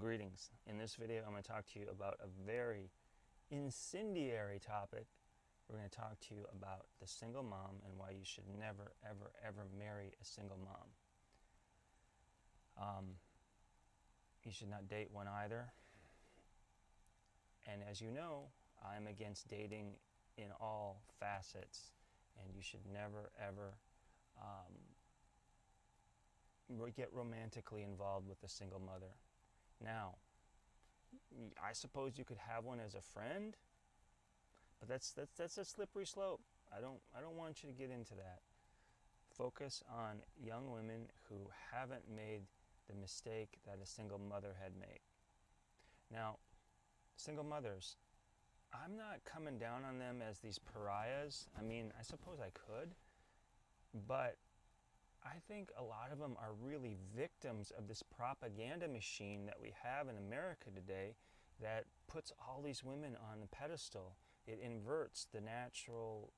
greetings. In this video, I'm going to talk to you about a very incendiary topic. We're going to talk to you about the single mom and why you should never, ever, ever marry a single mom. You should not date one either. And as you know, I'm against dating in all facets, and you should never, ever get romantically involved with a single mother. Now, I suppose you could have one as a friend, but that's a slippery slope. I don't want you to get into that. Focus on young women who haven't made the mistake that a single mother had made. Now, single mothers, I'm not coming down on them as these pariahs. I mean, I suppose I could, but I think a lot of them are really victims of this propaganda machine that we have in America today that puts all these women on a pedestal. It inverts the natural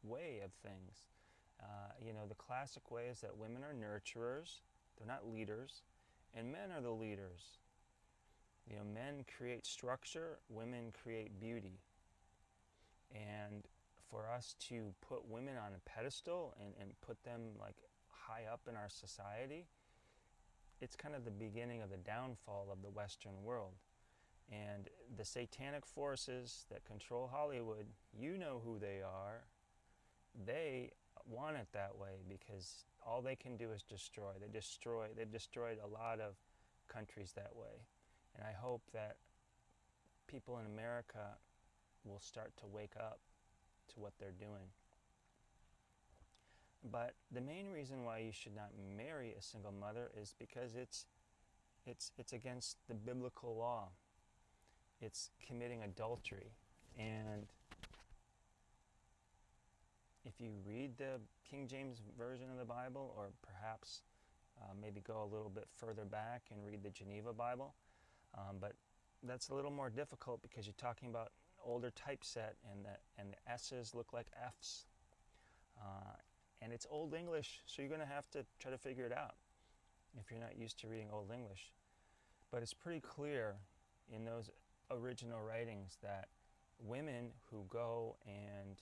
way of things. The classic way is that women are nurturers, they're not leaders, and men are the leaders. Men create structure, women create beauty. And for us to put women on a pedestal and put them like high up in our society, it's kind of the beginning of the downfall of the Western world. And the satanic forces that control Hollywood, you know who they are. They want it that way because all they can do is destroy. They've destroyed a lot of countries that way. And I hope that people in America will start to wake up to what they're doing. But the main reason why you should not marry a single mother is because it's against the biblical law. It's committing adultery. And if you read the King James Version of the Bible, or perhaps maybe go a little bit further back and read the Geneva Bible, but that's a little more difficult because you're talking about older typeset, and the S's look like F's, and it's Old English, so you're going to have to try to figure it out if you're not used to reading Old English. But it's pretty clear in those original writings that women who go and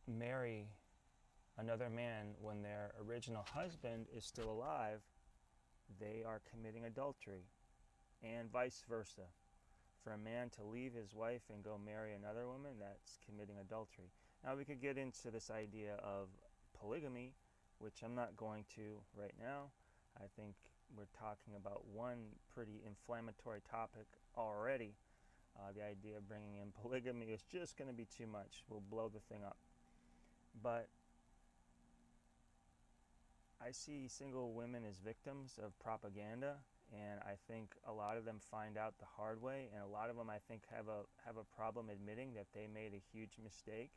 marry another man when their original husband is still alive, they are committing adultery. And vice versa. For a man to leave his wife and go marry another woman, that's committing adultery. Now we could get into this idea of polygamy, which I'm not going to right now. I think we're talking about one pretty inflammatory topic already. The idea of bringing in polygamy is just going to be too much. We'll blow the thing up. But I see single women as victims of propaganda. And I think a lot of them find out the hard way, and a lot of them, I think, have a problem admitting that they made a huge mistake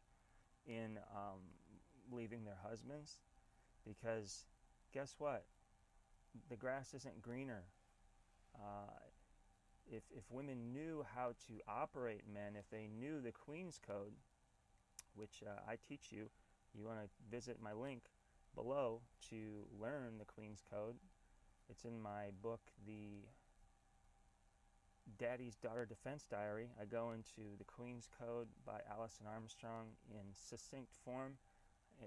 in leaving their husbands. Because guess what? The grass isn't greener. If women knew how to operate men, if they knew the Queen's Code, which I teach you, you want to visit my link below to learn the Queen's Code. It's in my book, The Daddy's Daughter Defense Diary. I go into the Queen's Code by Alison Armstrong in succinct form.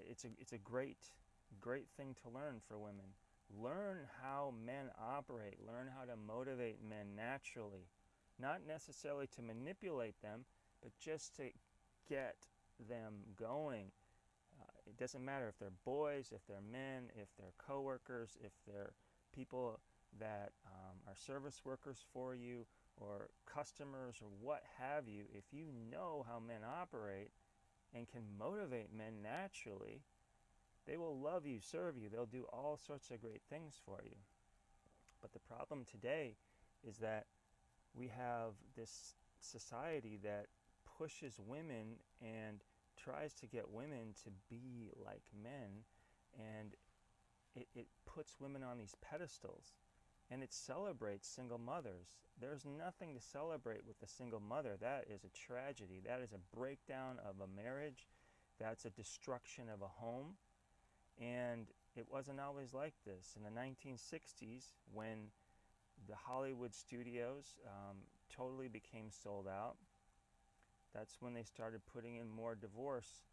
It's a great thing to learn for women. Learn how men operate. Learn how to motivate men naturally. Not necessarily to manipulate them, but just to get them going. It doesn't matter if they're boys, if they're men, if they're coworkers, if they're people that are service workers for you, or customers, or what have you. If you know how men operate and can motivate men naturally, they will love you, serve you. They'll do all sorts of great things for you. But the problem today is that we have this society that pushes women and tries to get women to be like men, and it puts women on these pedestals, and it celebrates single mothers. There's nothing to celebrate with a single mother. That is a tragedy. That is a breakdown of a marriage. That's a destruction of a home. And it wasn't always like this. In the 1960s, when the Hollywood studios totally became sold out, that's when they started putting in more divorce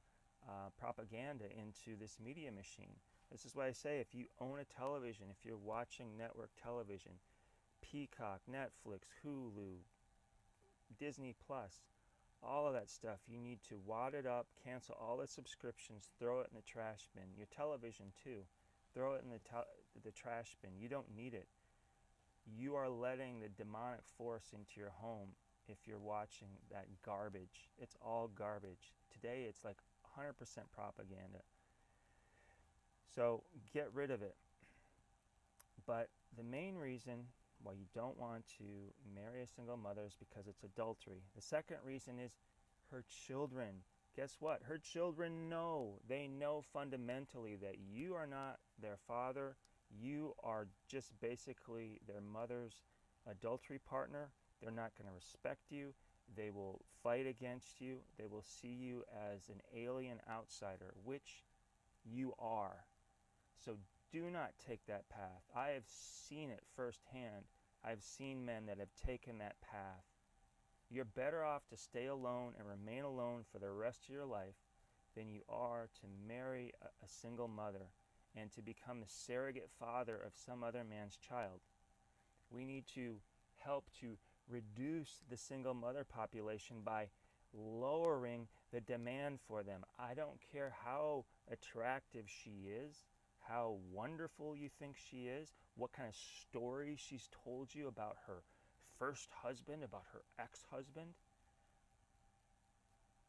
propaganda into this media machine. This is why I say, if you own a television, if you're watching network television, Peacock, Netflix, Hulu, Disney Plus, all of that stuff, you need to wad it up, cancel all the subscriptions, throw it in the trash bin. Your television too, throw it in the trash bin. You don't need it. You are letting the demonic force into your home if you're watching that garbage. It's all garbage. Today it's like 100% propaganda. So get rid of it. But the main reason why you don't want to marry a single mother is because it's adultery. The second reason is her children. Guess what? Her children know. They know fundamentally that you are not their father. You are just basically their mother's adultery partner. They're not going to respect you. They will fight against you. They will see you as an alien outsider, which you are. So do not take that path. I have seen it firsthand. I've seen men that have taken that path. You're better off to stay alone and remain alone for the rest of your life than you are to marry a single mother and to become the surrogate father of some other man's child. We need to help to reduce the single mother population by lowering the demand for them. I don't care how attractive she is, how wonderful you think she is, what kind of stories she's told you about her first husband, about her ex-husband.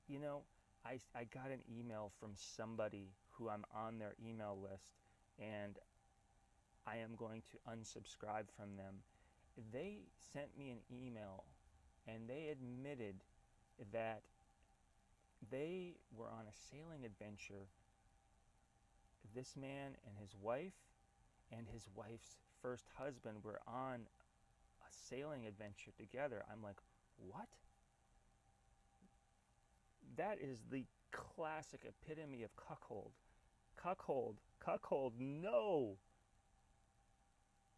You know, I got an email from somebody who I'm on their email list, and I am going to unsubscribe from them. They sent me an email, and they admitted that they were on a sailing adventure. This man and his wife's first husband were on a sailing adventure together. I'm like, what? That is the classic epitome of cuckold. Cuckold, no!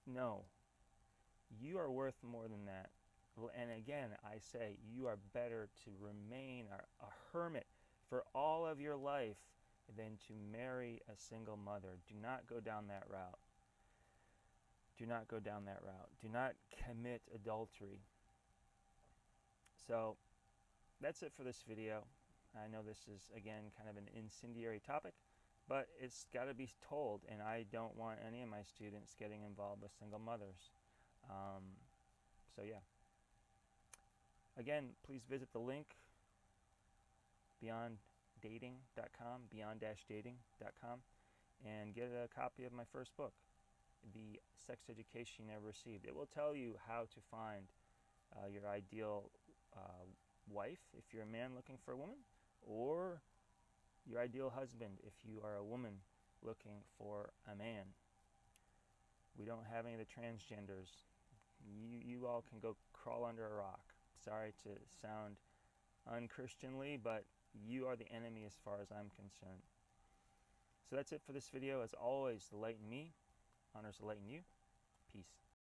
No. You are worth more than that. And again, I say, you are better to remain a hermit for all of your life than to marry a single mother. Do not go down that route. Do not go down that route. Do not commit adultery. So, that's it for this video. I know this is, again, kind of an incendiary topic, but it's got to be told, and I don't want any of my students getting involved with single mothers. So yeah. Again, please visit the link, beyonddating.com, beyond-dating.com, and get a copy of my first book, The Sex Education You Never Received. It will tell you how to find your ideal wife if you're a man looking for a woman, or your ideal husband if you are a woman looking for a man. We don't have any of the transgenders. You all can go crawl under a rock. Sorry to sound unchristianly, but you are the enemy as far as I'm concerned. So that's it for this video. As always, the light in me honors the light in you. Peace.